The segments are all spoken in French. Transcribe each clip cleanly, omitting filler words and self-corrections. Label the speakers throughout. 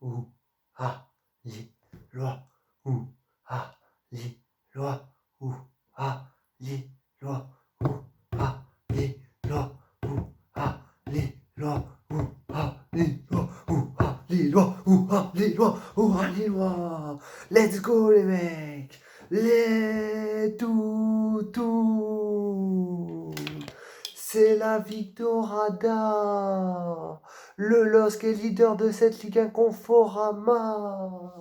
Speaker 1: ou, ah, li, loi, ou, ah, li, loi, ou, ah, li, loi, ou, ah, li, loi, ou, ah, li, loi, ou, ah, li, loi, ou, ah, li, loi, ou, ah, li, loi, ou, ah, li, loi. Let's go les mecs. Les tout. C'est la Victorada. Le LOSC est leader de cette Ligue Inconforama.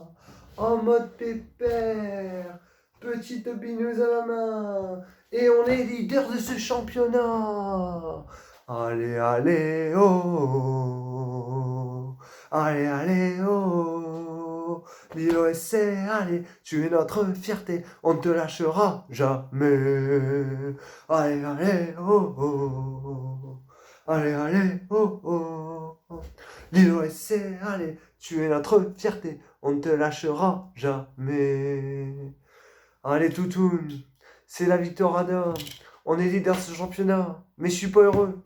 Speaker 1: En mode pépère. Petite bineuse à la main. Et on est leader de ce championnat. Allez, allez, oh. Allez, allez, oh. Lilo SC, allez, tu es notre fierté. On ne te lâchera jamais. Allez, allez, oh, oh. Allez, allez, oh, oh. Lilo SC, allez, tu es notre fierté. On ne te lâchera jamais. Allez, Toutoun, c'est la Victorada. On est leader de ce championnat. Mais je suis pas heureux.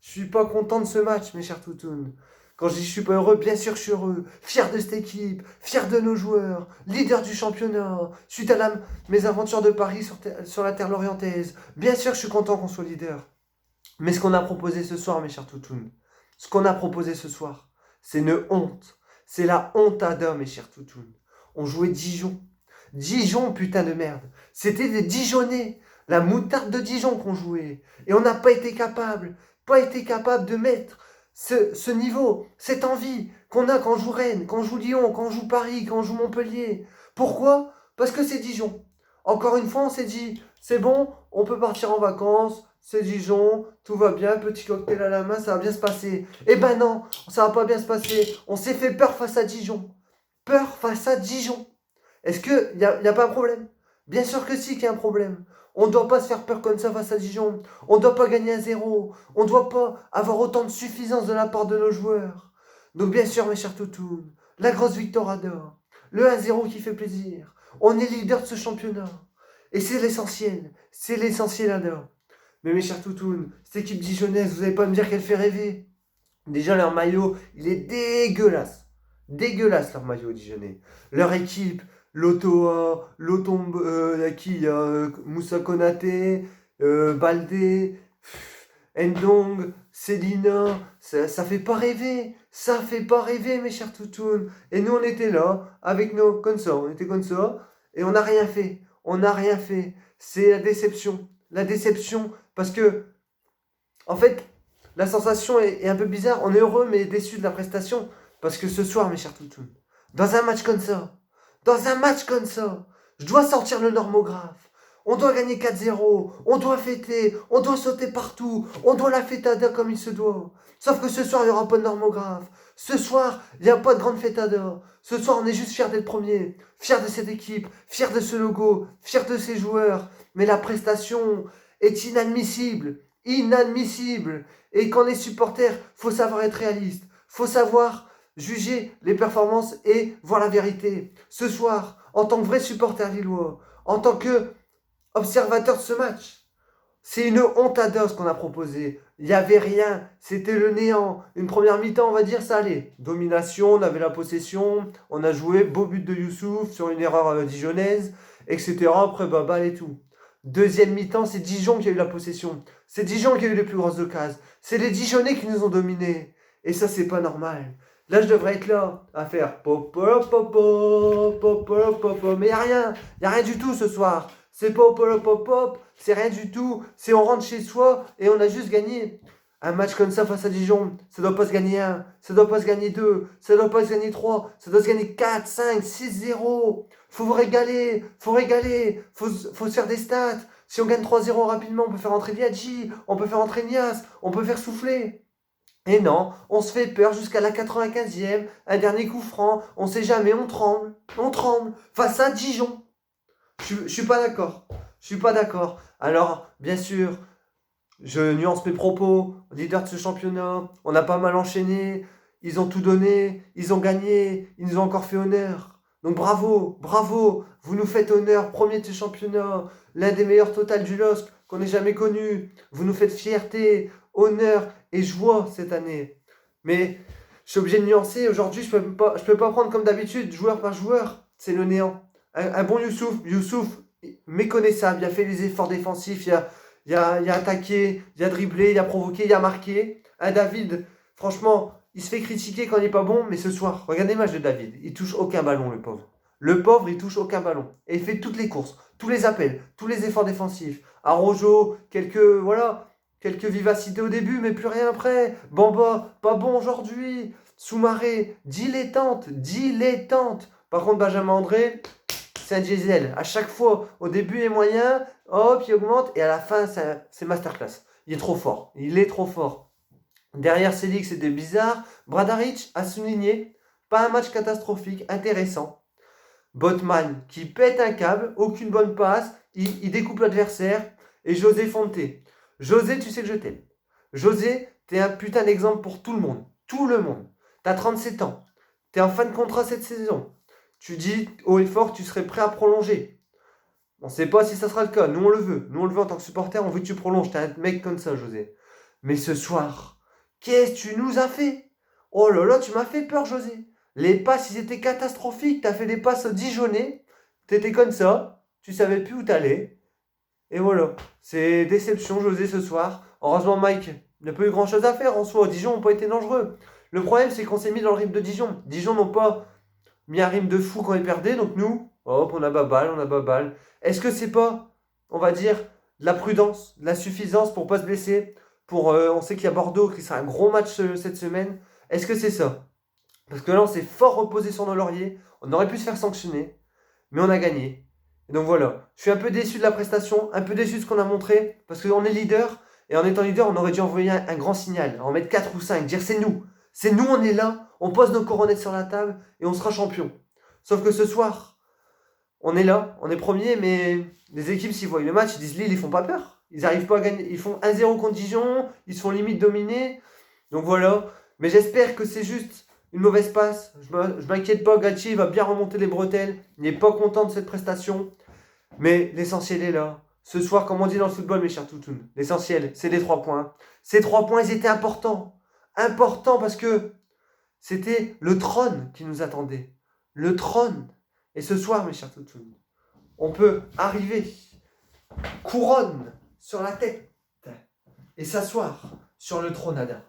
Speaker 1: Je suis pas content de ce match, mes chers Toutounes. Quand je dis je suis pas heureux, bien sûr je suis heureux. Fier de cette équipe, fier de nos joueurs, leader du championnat. Suite à mes aventures de Paris sur la terre lorientaise, bien sûr je suis content qu'on soit leader. Mais ce qu'on a proposé ce soir, mes chers Toutounes, ce qu'on a proposé ce soir, c'est une honte. C'est la honte à mes chers Toutounes. On jouait Dijon. Dijon, putain de merde. C'était des Dijonnais. La moutarde de Dijon qu'on jouait. Et on n'a pas été capable de mettre ce niveau, cette envie qu'on a quand on joue Rennes, quand on joue Lyon, quand on joue Paris, quand on joue Montpellier. Pourquoi? Parce que c'est Dijon. Encore une fois, on s'est dit, c'est bon, on peut partir en vacances, c'est Dijon, tout va bien, petit cocktail à la main, ça va bien se passer. Eh ben non, ça va pas bien se passer. On s'est fait peur face à Dijon. Peur face à Dijon. Est-ce qu'il n'y a pas un problème? Bien sûr que si qu'il y a un problème. On ne doit pas se faire peur comme ça face à Dijon. On ne doit pas gagner à 0. On ne doit pas avoir autant de suffisance de la part de nos joueurs. Donc bien sûr, mes chers Toutous, la grosse victoire à Victorada, le 1-0 qui fait plaisir. On est leader de ce championnat. Et c'est l'essentiel. C'est l'essentiel à Ada. Mais mes chers Toutous, cette équipe dijonnaise, vous n'allez pas me dire qu'elle fait rêver. Déjà, leur maillot, il est dégueulasse. Dégueulasse, leur maillot dijonnais. Leur équipe, Lotoa, Lotombe, qui Moussa Konaté, Baldé, Ndong, Célina, ça fait pas rêver. Ça fait pas rêver, mes chers Toutounes. Et nous, on était là, avec nos comme ça, on était comme ça, et on n'a rien fait. On n'a rien fait. C'est la déception. La déception, parce que, en fait, la sensation est un peu bizarre. On est heureux, mais déçu de la prestation. Parce que ce soir, mes chers Toutounes, dans un match comme ça, je dois sortir le normographe. On doit gagner 4-0, on doit fêter, on doit sauter partout, on doit la fêtada comme il se doit. Sauf que ce soir, il n'y aura pas de normographe. Ce soir, il n'y a pas de grande fêtada. Ce soir, on est juste fiers d'être premier, fiers de cette équipe, fiers de ce logo, fiers de ces joueurs. Mais la prestation est inadmissible. Inadmissible. Et quand on est supporter, faut savoir être réaliste. Faut savoir juger les performances et voir la vérité. Ce soir, en tant que vrai supporter lillois, en tant que observateur de ce match, c'est une honte à dos qu'on a proposé. Il n'y avait rien, c'était le néant. Une première mi-temps, on va dire, ça allait. Domination, on avait la possession, on a joué, beau but de Youssouf sur une erreur dijonnaise, etc. Après, balle et tout. Deuxième mi-temps, c'est Dijon qui a eu la possession. C'est Dijon qui a eu les plus grosses occasions. C'est les Dijonnais qui nous ont dominés. Et ça, c'est pas normal. Là, je devrais être là à faire mais il n'y a rien du tout ce soir. C'est c'est rien du tout. C'est on rentre chez soi et on a juste gagné. Un match comme ça face à Dijon, ça doit pas se gagner 1, ça doit pas se gagner 2, ça doit pas se gagner 3, ça doit se gagner 4, 5, 6-0. Faut vous régaler, faut se faire des stats. Si on gagne 3-0 rapidement, on peut faire entrer Diadji, on peut faire entrer Nias, on peut faire souffler. Et non, on se fait peur jusqu'à la 95e, un dernier coup franc, on sait jamais, on tremble, face à Dijon. Je suis pas d'accord, je suis pas d'accord. Alors, bien sûr, je nuance mes propos, leader de ce championnat, on a pas mal enchaîné, ils ont tout donné, ils ont gagné, ils nous ont encore fait honneur. Donc bravo, vous nous faites honneur, premier de ce championnat, l'un des meilleurs totals du LOSC qu'on ait jamais connu. Vous nous faites fierté, honneur et joie cette année. Mais je suis obligé de nuancer. Aujourd'hui, je peux pas prendre comme d'habitude, joueur par joueur. C'est le néant. Un bon Youssouf, méconnaissable. Il a fait les efforts défensifs, il a attaqué, il a dribblé, il a provoqué, il a marqué. Un David, franchement, il se fait critiquer quand il n'est pas bon, mais ce soir, regardez le match de David. Il touche aucun ballon, le pauvre. Le pauvre, il touche aucun ballon. Et il fait toutes les courses, tous les appels, tous les efforts défensifs. Araujo, quelques vivacités au début, mais plus rien après. Bamba, pas bon aujourd'hui. Soumaré, dilettante. Par contre, Benjamin André, c'est un diesel. À chaque fois, au début, il est moyen, hop, il augmente, et à la fin, c'est masterclass. Il est trop fort. Il est trop fort. Derrière Célic, c'était bizarre. Bradaric a souligné, pas un match catastrophique, intéressant. Botman qui pète un câble, aucune bonne passe, il découpe l'adversaire. Et José Fonte. José, tu sais que je t'aime. José, t'es un putain d'exemple pour tout le monde. Tout le monde. T'as 37 ans. T'es en fin de contrat cette saison. Tu dis haut et fort que tu serais prêt à prolonger. On ne sait pas si ça sera le cas. Nous, on le veut. Nous, on le veut en tant que supporter. On veut que tu prolonges. T'es un mec comme ça, José. Mais ce soir, qu'est-ce que tu nous as fait? Oh là là, tu m'as fait peur, José. Les passes, ils étaient catastrophiques. T'as fait des passes Dijonais. T'étais comme ça. Tu savais plus où t'allais. Et voilà. C'est déception, José, ce soir. Heureusement, Mike, il n'a pas eu grand-chose à faire en soi. Dijon n'a pas été dangereux. Le problème, c'est qu'on s'est mis dans le rythme de Dijon. Dijon n'ont pas mis un rythme de fou quand ils perdaient. Donc nous, hop, on a balle. Est-ce que c'est pas, on va dire, de la prudence, de la suffisance pour pas se blesser on sait qu'il y a Bordeaux qui sera un gros match cette semaine. Est-ce que c'est ça? Parce que là, on s'est fort reposé sur nos lauriers. On aurait pu se faire sanctionner, mais on a gagné. Et donc voilà. Je suis un peu déçu de la prestation, un peu déçu de ce qu'on a montré, parce qu'on est leader. Et en étant leader, on aurait dû envoyer un grand signal, en mettre 4 ou 5, dire c'est nous. C'est nous, on est là, on pose nos coronettes sur la table et on sera champion. Sauf que ce soir, on est là, on est premier, mais les équipes, s'ils voient le match, ils disent Lille, ils font pas peur. Ils n'arrivent pas à gagner. Ils font 1-0 contre Dijon, ils se font limite dominer. Donc voilà. Mais j'espère que c'est juste une mauvaise passe. Je m'inquiète pas, Galtier va bien remonter les bretelles. Il n'est pas content de cette prestation. Mais l'essentiel est là. Ce soir, comme on dit dans le football, mes chers toutounes, l'essentiel, c'est les 3 points. Ces 3 points, ils étaient importants. Importants parce que c'était le trône qui nous attendait. Le trône. Et ce soir, mes chers toutounes, on peut arriver, couronne sur la tête et s'asseoir sur le trône Ada.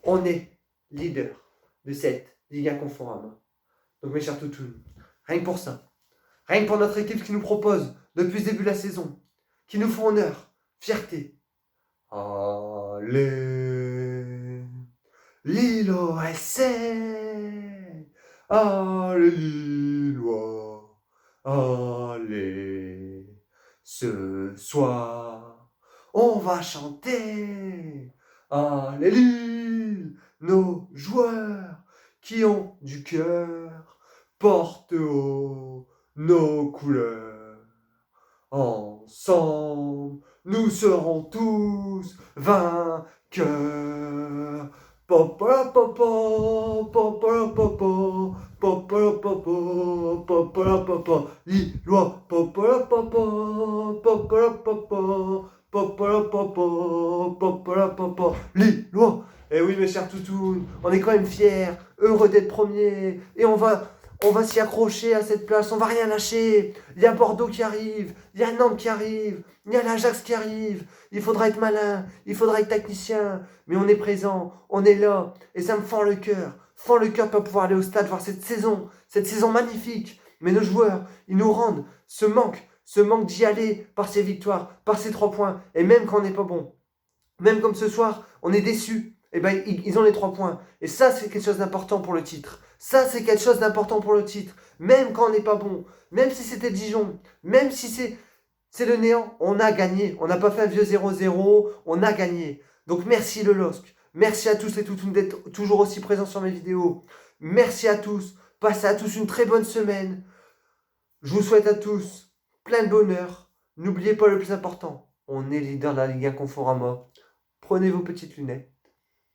Speaker 1: On est leader de cette Ligue 1 Conforama. Donc mes chers toutounes, rien que pour ça, rien que pour notre équipe qui nous propose depuis le début de la saison, qui nous font honneur, fierté. Allez, Lillois, allez Lillois, allez, ce soir, on va chanter. Allez Lille, nos joueurs qui ont du cœur, portent haut nos couleurs. Ensemble, nous serons tous vainqueurs. Popolapapa, popolapapa, popolapapa, popolapapa, Lillois, popolapapa, popolapapa, popolapapa, popolapapa, Lillois. Eh oui, mes chers toutous, on est quand même fiers, heureux d'être premiers, et on va s'y accrocher à cette place, on va rien lâcher. Il y a Bordeaux qui arrive, il y a Nantes qui arrive, il y a l'Ajax qui arrive. Il faudra être malin, il faudra être tacticien, mais on est présent, on est là, et ça me fend le cœur de pas pouvoir aller au stade voir cette saison magnifique. Mais nos joueurs, ils nous rendent ce manque d'y aller par ces victoires, par ces 3 points, et même quand on n'est pas bon, même comme ce soir, on est déçus. Eh ben, ils ont les 3 points. Et ça, c'est quelque chose d'important pour le titre. Ça, c'est quelque chose d'important pour le titre. Même quand on n'est pas bon, même si c'était Dijon, même si c'est le néant, on a gagné. On n'a pas fait un vieux 0-0, on a gagné. Donc merci le LOSC. Merci à tous les toutounes d'être toujours aussi présents sur mes vidéos. Merci à tous. Passez à tous une très bonne semaine. Je vous souhaite à tous plein de bonheur. N'oubliez pas le plus important. On est leader de la Ligue 1 Conforama. Prenez vos petites lunettes,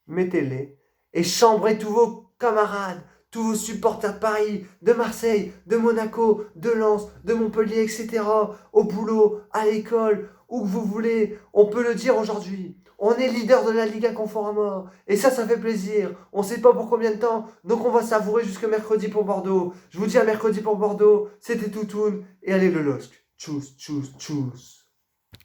Speaker 1: mettez-les et chambrez tous vos camarades, tous vos supporters de Paris, de Marseille, de Monaco, de Lens, de Montpellier, etc. Au boulot, à l'école, où que vous voulez. On peut le dire aujourd'hui. On est leader de la Liga Conforama. Et ça fait plaisir. On sait pas pour combien de temps. Donc on va savourer jusque mercredi pour Bordeaux. Je vous dis à mercredi pour Bordeaux. C'était Toutoun. Et allez le LOSC. Tchuss, tchuss, tchuss.